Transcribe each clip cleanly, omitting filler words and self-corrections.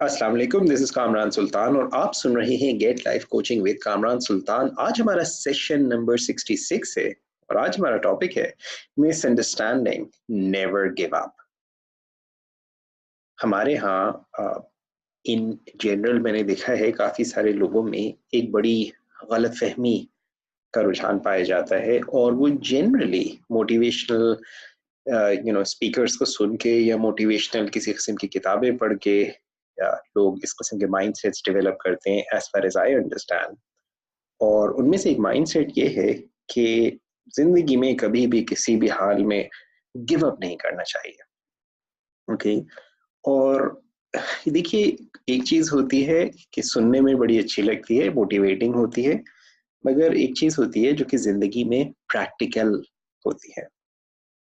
अस्सलाम वालेकुम, this is Kamran सुल्तान और आप सुन रहे हैं get life coaching with Kamran Sultan. आज हमारा सेशन नंबर 66 है और आज हमारा टॉपिक है मिसअंडरस्टैंडिंग नेवर गिव अप। हमारे यहाँ इन जनरल मैंने देखा है काफ़ी सारे लोगों में एक बड़ी गलत फहमी का रुझान पाया जाता है और वो जनरली मोटिवेशनल स्पीकर्स को सुन के या मोटिवेशनल किसी किस्म की किताबें पढ़ के या लोग इस किस्म के माइंडसेट्स डेवलप करते हैं as far as I understand. और उनमें से एक माइंडसेट ये है कि जिंदगी में कभी भी किसी भी हाल में गिव अप नहीं करना चाहिए। ओके और देखिए, एक चीज होती है कि सुनने में बड़ी अच्छी लगती है, मोटिवेटिंग होती है, मगर एक चीज होती है जो कि जिंदगी में प्रैक्टिकल होती है।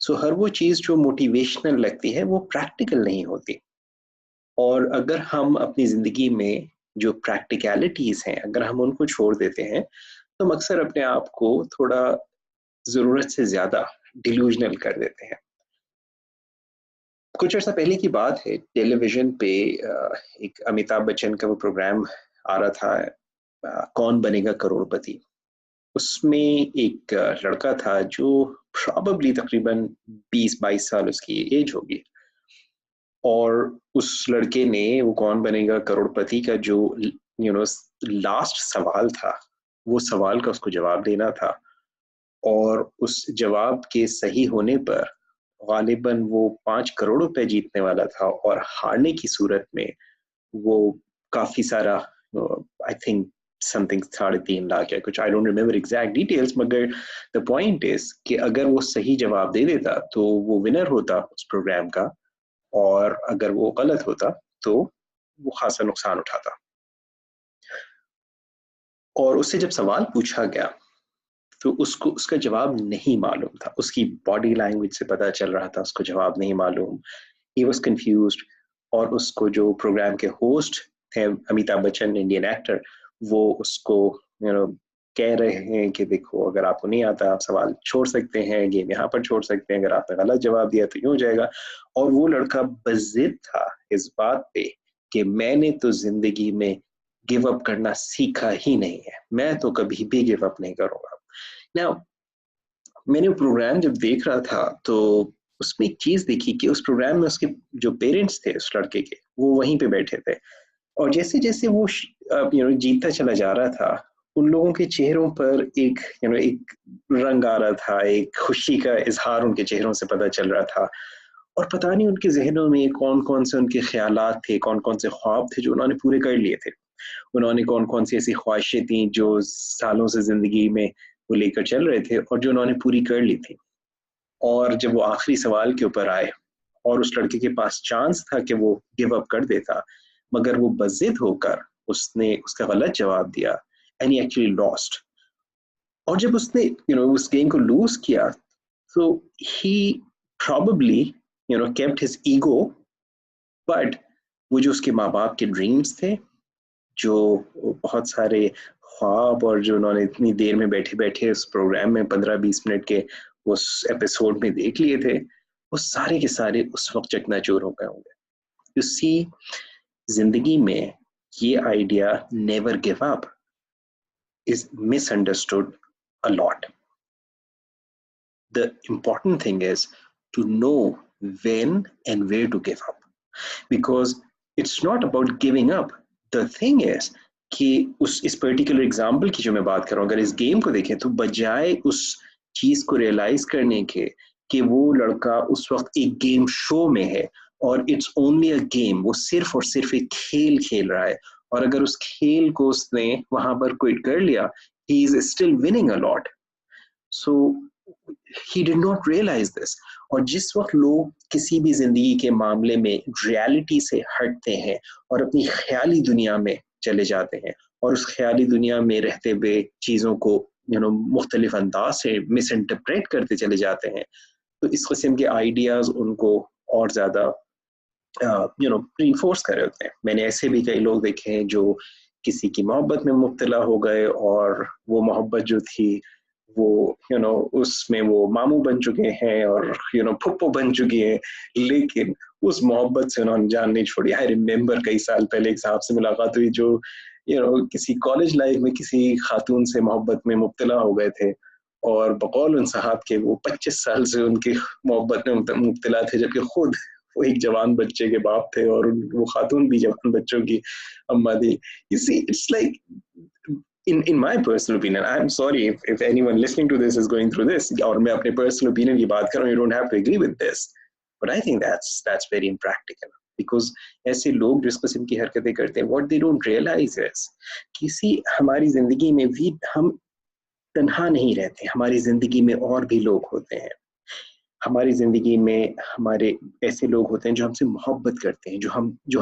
सो हर वो चीज जो मोटिवेशनल लगती है वो प्रैक्टिकल नहीं होती। और अगर हम अपनी जिंदगी में जो प्रैक्टिकलिटीज हैं अगर हम उनको छोड़ देते हैं तो हम अक्सर अपने आप को थोड़ा जरूरत से ज्यादा डिल्यूजनल कर देते हैं। कुछ अर्सा पहले की बात है, टेलीविजन पे एक अमिताभ बच्चन का वो प्रोग्राम आ रहा था, कौन बनेगा करोड़पति। उसमें एक लड़का था जो प्रॉबेबली तकरीबन 20-22 साल उसकी एज होगी और उस लड़के ने वो कौन बनेगा करोड़पति का जो लास्ट सवाल था वो सवाल का उसको जवाब देना था और उस जवाब के सही होने पर गालिबन वो 5 करोड़ रुपए जीतने वाला था और हारने की सूरत में वो काफी सारा आई थिंक समथिंग 3.5 लाख या कुछ, I don't remember exact details, मगर द पॉइंट इज कि अगर वो सही जवाब दे देता तो वो विनर होता उस प्रोग्राम का और अगर वो गलत होता तो वो खासा नुकसान उठाता। और उससे जब सवाल पूछा गया तो उसको उसका जवाब नहीं मालूम था, उसकी बॉडी लैंग्वेज से पता चल रहा था उसको जवाब नहीं मालूम। ही वाज कंफ्यूज्ड और उसको जो प्रोग्राम के होस्ट थे अमिताभ बच्चन, इंडियन एक्टर, वो उसको कह रहे हैं कि देखो अगर आपको नहीं आता आप सवाल छोड़ सकते हैं, गेम यहाँ पर छोड़ सकते हैं, अगर आपने गलत जवाब दिया तो यूं हो जाएगा। और वो लड़का बज़िद था इस बात पे कि मैंने तो जिंदगी में गिव अप करना सीखा ही नहीं है, मैं तो कभी भी गिव अप नहीं करूंगा। नाउ मैंने प्रोग्राम जब देख रहा था तो उसमें एक चीज देखी कि उस प्रोग्राम में उसके जो पेरेंट्स थे उस लड़के के वो वहीं पे बैठे थे और जैसे जैसे वो जीतता चला जा रहा था उन लोगों के चेहरों पर एक रंग आ रहा था, एक खुशी का इजहार उनके चेहरों से पता चल रहा था। और पता नहीं उनके जहनों में कौन कौन से उनके ख्यालात थे, कौन कौन से ख्वाब थे जो उन्होंने पूरे कर लिए थे, उन्होंने कौन कौन सी ऐसी ख्वाहिशें थी जो सालों से जिंदगी में वो लेकर चल रहे थे और जो उन्होंने पूरी कर ली थी। और जब वो आखिरी सवाल के ऊपर आए और उस लड़के के पास चांस था कि वो गिव अप कर देता, मगर वो बज़िद होकर उसने उसका गलत जवाब दिया एंड ही एक्चुअली लॉस्ट। और जब उसने उस गेम को लूज किया तो ही probably kept his ego, but वो जो उसके माँ बाप के ड्रीम्स थे, जो बहुत सारे ख्वाब और जो उन्होंने इतनी देर में बैठे बैठे उस प्रोग्राम में 15-20 मिनट के उस एपिसोड में देख लिए थे, वो सारे के सारे उस वक्त चकनाचूर हो गए होंगे। यू सी, जिंदगी में ये idea never give up is misunderstood a lot. The important thing is to know when and where to give up, because it's not about giving up. The thing is कि इस particular example की जो मैं बात कर रहा हूँ, अगर इस गेम को देखें तो बजाय उस चीज को रियलाइज करने के कि वो लड़का उस वक्त एक गेम शो में है और इट्स ओनली अ गेम, वो सिर्फ और सिर्फ एक खेल खेल रहा है और अगर उस खेल को उसने वहां पर क्विट कर लिया, he is still winning a lot. So he did not realize this. और जिस वक्त लोग किसी भी जिंदगी के मामले में रियलिटी से हटते हैं और अपनी ख्याली दुनिया में चले जाते हैं और उस ख्याली दुनिया में रहते हुए चीज़ों को मुख्तलिफ अंदाज से मिस इंटरप्रेट करते चले जाते हैं, तो इस किस्म के आइडियाज उनको और ज़्यादा रिइंफोर्स कर रहे होते हैं। मैंने ऐसे भी कई लोग देखे हैं जो किसी की मोहब्बत में मुब्तला हो गए और वो मोहब्बत जो थी وہ اس میں وہ ماموں بن چکے ہیں اور پھپھو بن چکی ہیں، لیکن اس محبت سے انہوں نے جان نہیں چھوڑی. آئی ریمبر کئی سال پہلے ایک صاحب سے ملاقات ہوئی جو کسی کالج لائف میں کسی خاتون سے محبت میں مبتلا ہو گئے تھے، اور بقول ان صاحب کے وہ 25 سال سے ان کی محبت میں مبتلا تھے، جبکہ خود وہ ایک جوان بچے کے باپ تھے اور وہ خاتون بھی جوان بچوں کی اما تھی. You see, it's like in my personal opinion, I'm sorry if anyone listening to this is going through this, اور میں اپنے personal opinion کی بات کر رہا ہوں, you don't have to agree with this, but I think that's very impractical, because ایسے لوگ جس قسم کی حرکتیں کرتے ہیں, what they don't realize is کسی ہماری زندگی میں بھی ہم تنہا نہیں رہتے, ہماری زندگی میں اور بھی لوگ ہوتے ہیں, ہماری زندگی میں ہمارے ایسے لوگ ہوتے ہیں جو ہم سے محبت کرتے ہیں, جو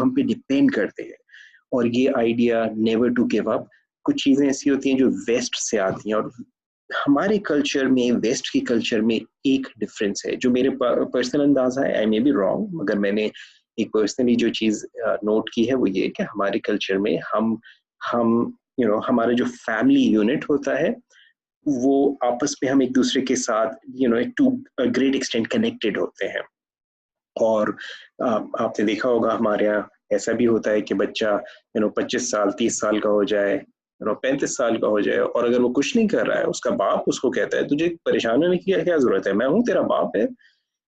ہم پہ ڈپینڈ کرتے ہیں. اور یہ idea never to give up, کچھ چیزیں ایسی ہوتی ہیں جو ویسٹ سے آتی ہیں, اور ہمارے کلچر میں ویسٹ کی کلچر میں ایک ڈفرینس ہے جو میرے پرسنل اندازہ ہے, آئی مے بی رانگ, مگر میں نے ایک پرسنلی جو چیز نوٹ کی ہے وہ یہ کہ ہمارے کلچر میں ہم ہمارا جو فیملی یونٹ ہوتا ہے وہ آپس میں ہم ایک دوسرے کے ساتھ ٹو گریٹ ایکسٹینٹ کنیکٹڈ ہوتے ہیں. اور آپ نے دیکھا ہوگا ہمارے یہاں ایسا بھی ہوتا ہے کہ بچہ 25 سال 30 سال کا ہو جائے, 35 سال کا ہو جائے, اور اگر وہ کچھ نہیں کر رہا ہے, اس کا باپ اس کو کہتا ہے تجھے پریشان ہونے کی کیا ضرورت ہے, میں ہوں, تیرا باپ ہے.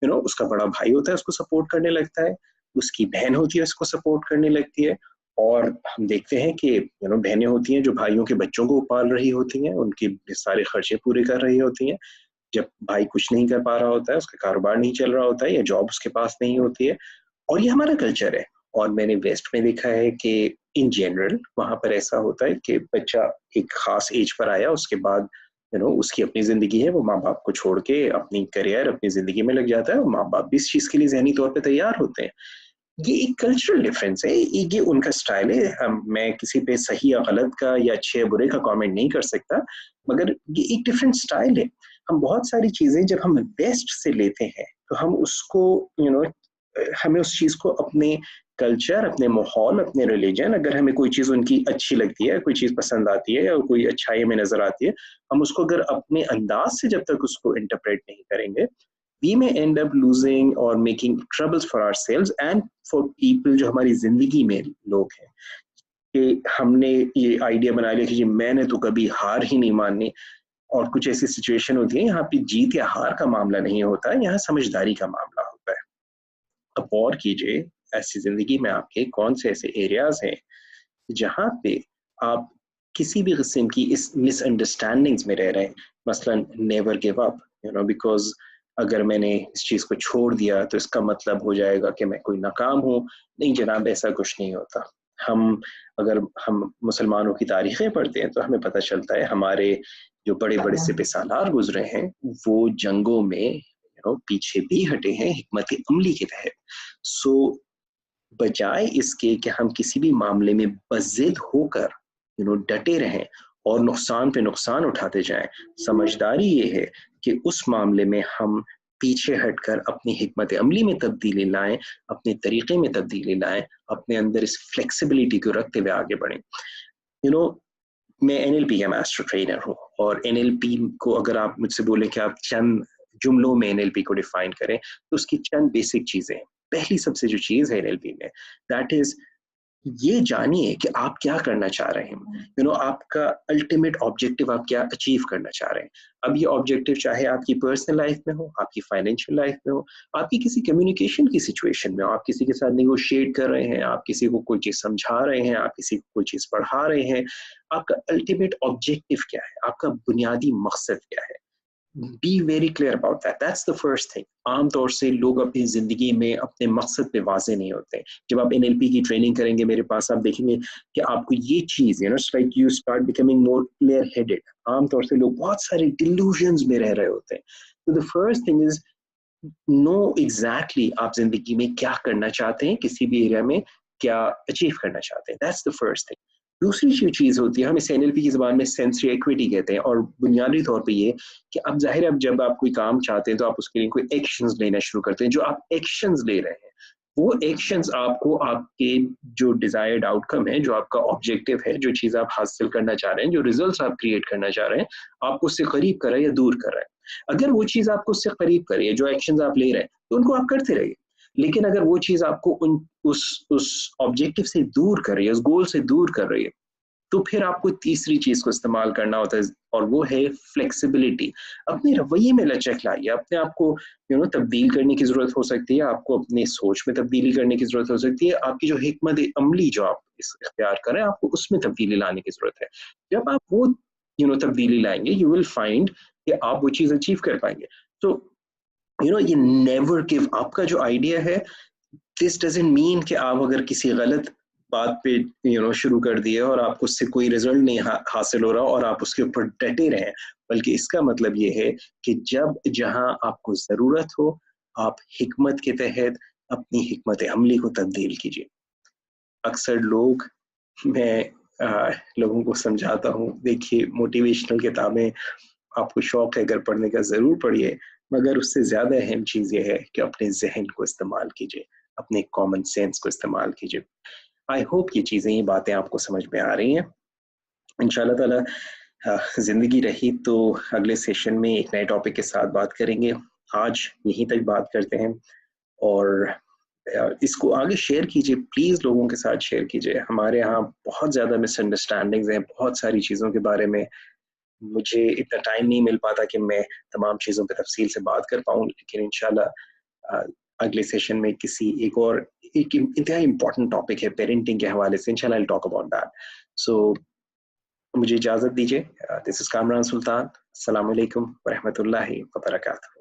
اس کا بڑا بھائی ہوتا ہے, اس کو سپورٹ کرنے لگتا ہے, اس کی بہن ہوتی ہے, اس کو سپورٹ کرنے لگتی ہے. اور ہم دیکھتے ہیں کہ بہنیں ہوتی ہیں جو بھائیوں کے بچوں کو پال رہی ہوتی ہیں, ان کے سارے خرچے پورے کر رہی ہوتی ہیں. جب بھائی کچھ نہیں کر پا رہا ہوتا ہے, اس کا کاروبار نہیں چل رہا ہوتا ہے, یا جاب اس کے پاس نہیں ہوتی ہے. اور یہ ہمارا کلچر ہے, اور میں نے ویسٹ میں دیکھا ہے کہ ان جنرل وہاں پر ایسا ہوتا ہے کہ بچہ ایک خاص ایج پر آیا, اس کے بعد اس کی اپنی زندگی ہے, وہ ماں باپ کو چھوڑ کے اپنی کیریئر اپنی زندگی میں لگ جاتا ہے, اور ماں باپ بھی اس چیز کے لیے ذہنی طور پہ تیار ہوتے ہیں. یہ ایک کلچرل ڈفرینس ہے, یہ ان کا سٹائل ہے. میں کسی پہ صحیح یا غلط کا یا اچھے یا برے کا کامنٹ نہیں کر سکتا, مگر یہ ایک ڈفرینٹ سٹائل ہے. ہم بہت ساری چیزیں جب ہم ویسٹ سے لیتے ہیں تو ہم اس کو ہمیں اس چیز کو اپنے کلچر, اپنے ماحول, اپنے ریلیجن, اگر ہمیں کوئی چیز ان کی اچھی لگتی ہے, کوئی چیز پسند آتی ہے, یا کوئی اچھائی ہمیں نظر آتی ہے, ہم اس کو اگر اپنے انداز سے جب تک اس کو انٹرپریٹ نہیں کریں گے, we may end up losing or making troubles for ourselves and for people جو ہماری زندگی میں لوگ ہیں. کہ ہم نے یہ آئیڈیا بنا لیا کہ میں نے تو کبھی ہار ہی نہیں ماننی, اور کچھ ایسی سچویشن ہوتی ہیں یہاں پہ جیت یا ہار کا معاملہ نہیں ہوتا ہے, یہاں سمجھداری کا معاملہ ہوتا ہے. اب غور کیجئے ایسی زندگی میں آپ کے کون سے ایسے ایریاز ہیں جہاں پہ آپ کسی بھی قسم کی اس مس انڈرسٹینڈنگز میں رہ رہے ہیں. مثلا نیور گیو اپ, بیکاز اگر میں نے اس چیز کو چھوڑ دیا تو اس کا مطلب ہو جائے گا کہ میں کوئی ناکام ہوں. نہیں جناب, ایسا کچھ نہیں ہوتا. اگر ہم مسلمانوں کی تاریخیں پڑھتے ہیں تو ہمیں پتہ چلتا ہے ہمارے جو بڑے بڑے سپہ سالار گزرے ہیں وہ جنگوں میں پیچھے بھی ہٹے ہیں حکمت عملی کے تحت. سو بجائے اس کے کہ ہم کسی بھی معاملے میں بضد ہو کر ڈٹے رہیں اور نقصان پہ نقصان اٹھاتے جائیں, سمجھداری یہ ہے کہ اس معاملے میں ہم پیچھے ہٹ کر اپنی حکمت عملی میں تبدیلی لائیں, اپنے طریقے میں تبدیلی لائیں, اپنے اندر اس فلیکسیبلٹی کو رکھتے ہوئے آگے بڑھیں. میں NLP کا ماسٹر ٹرینر ہوں, اور NLP کو اگر آپ مجھ سے بولیں کہ آپ چند جملوں میں NLP کو ڈیفائن کریں تو اس کی چند بیسک چیزیں. پہلی سب سے جو چیز ہے NLP میں, دیٹ از یہ جانیے کہ آپ کیا کرنا چاہ رہے ہیں. آپ کا الٹیمیٹ آبجیکٹو آپ کیا اچیو کرنا چاہ رہے ہیں. اب یہ آبجیکٹو چاہے آپ کی پرسنل لائف میں ہو, آپ کی فائنینشیل لائف میں ہو, آپ کی کسی کمیونیکیشن کی سچویشن میں ہو, آپ کسی کے ساتھ نیگوشیٹ کر رہے ہیں, آپ کسی کو کوئی چیز سمجھا رہے ہیں, آپ کسی کو کوئی چیز پڑھا رہے ہیں, آپ کا الٹیمیٹ آبجیکٹو کیا ہے, آپ کا بنیادی مقصد کیا ہے. Be very clear about that. That's the first thing. عام طور سے لوگ اپنی زندگی میں اپنے مقصد پہ واضح نہیں ہوتے. جب آپ NLP کی ٹریننگ کریں گے میرے پاس, آپ دیکھیں گے کہ آپ کو یہ چیز it's like you start becoming more clear headed. عام طور سے لوگ بہت سارے delusions میں رہ رہے ہوتے ہیں. So the first thing is know exactly آپ زندگی میں کیا کرنا چاہتے ہیں, کسی بھی ایریا میں کیا اچیو کرنا چاہتے ہیں. That's the first thing. دوسری جو چیز ہوتی ہے, ہم اسے NLP کی زبان میں سینسری ایکویٹی کہتے ہیں, اور بنیادی طور پہ یہ کہ اب ظاہر ہے اب جب آپ کوئی کام چاہتے ہیں تو آپ اس کے لیے کوئی ایکشنز لینا شروع کرتے ہیں. جو آپ ایکشنز لے رہے ہیں वो एक्शंस आपको आपके जो डिजायर्ड आउटकम है, जो आपका ऑब्जेक्टिव है, जो चीज आप हासिल करना चाह रहे हैं, जो रिजल्ट्स आप क्रिएट करना चाह रहे हैं, आपको उससे करीब कर रहा है या दूर कर रहा है। अगर वो चीज आपको उससे करीब कर रही है, जो एक्शंस आप ले रहे हैं, तो उनको आप करते रहिए। लेकिन अगर वो चीज आपको उस ऑब्जेक्टिव से दूर कर रही है, उस गोल से दूर कर रही है, तो फिर आपको तीसरी चीज को इस्तेमाल करना होता है, और वो है फ्लेक्सिबिलिटी। अपने रवैये में लचक लाइए, अपने आप को तब्दील करने की जरूरत हो सकती है, आपको अपनी सोच में तब्दीली करने की जरूरत हो सकती है, आपकी जो हिकमत अमली जो आप इख्तियार करें, आपको उसमें तब्दीली लाने की जरूरत है। जब आप वो तब्दीली लाएंगे, यू विल फाइंड कि आप वो चीज अचीव कर पाएंगे। तो ये नेवर गिव, आपका जो आइडिया है, दिस डजंट मीन कि आप अगर किसी गलत बात पे शुरू कर दिए और आपको उससे कोई रिजल्ट नहीं हासिल हो रहा और आप उसके ऊपर डटे रहे, बल्कि इसका मतलब ये है कि जब जहां आपको जरूरत हो, आप हिकमत के तहत अपनी हिकमत अमली को तब्दील कीजिए। अक्सर लोग, मैं लोगों को समझाता हूँ, देखिए मोटिवेशनल किताबें आपको शौक है अगर पढ़ने का, जरूर पढ़िए, मगर उससे ज्यादा अहम चीज ये है कि अपने जहन को इस्तेमाल कीजिए, अपने कॉमन सेंस को इस्तेमाल कीजिए। आई होप ये चीजें, ये बातें आपको समझ में आ रही हैं। इंशाल्लाह ताला जिंदगी रही तो अगले सेशन में एक नए टॉपिक के साथ बात करेंगे। आज यहीं तक बात करते हैं, और इसको आगे शेयर कीजिए प्लीज, लोगों के साथ शेयर कीजिए। हमारे यहाँ बहुत ज्यादा मिसअंडरस्टैंडिंग्स हैं बहुत सारी चीजों के बारे में, मुझे इतना टाइम नहीं मिल पाता कि मैं तमाम चीज़ों पे तफसील से बात कर पाऊँ, लेकिन इंशाल्लाह अगले सेशन में किसी एक इंतहाई इंपॉर्टेंट टॉपिक है पेरेंटिंग के हवाले से, इंशाल्लाह आई टॉक अबाउट दैट। सो मुझे इजाज़त दीजिए। दिस इज़ कामरान सुल्तान। अस्सलाम वालेकुम व रहमतुल्लाहि व बरकातहू।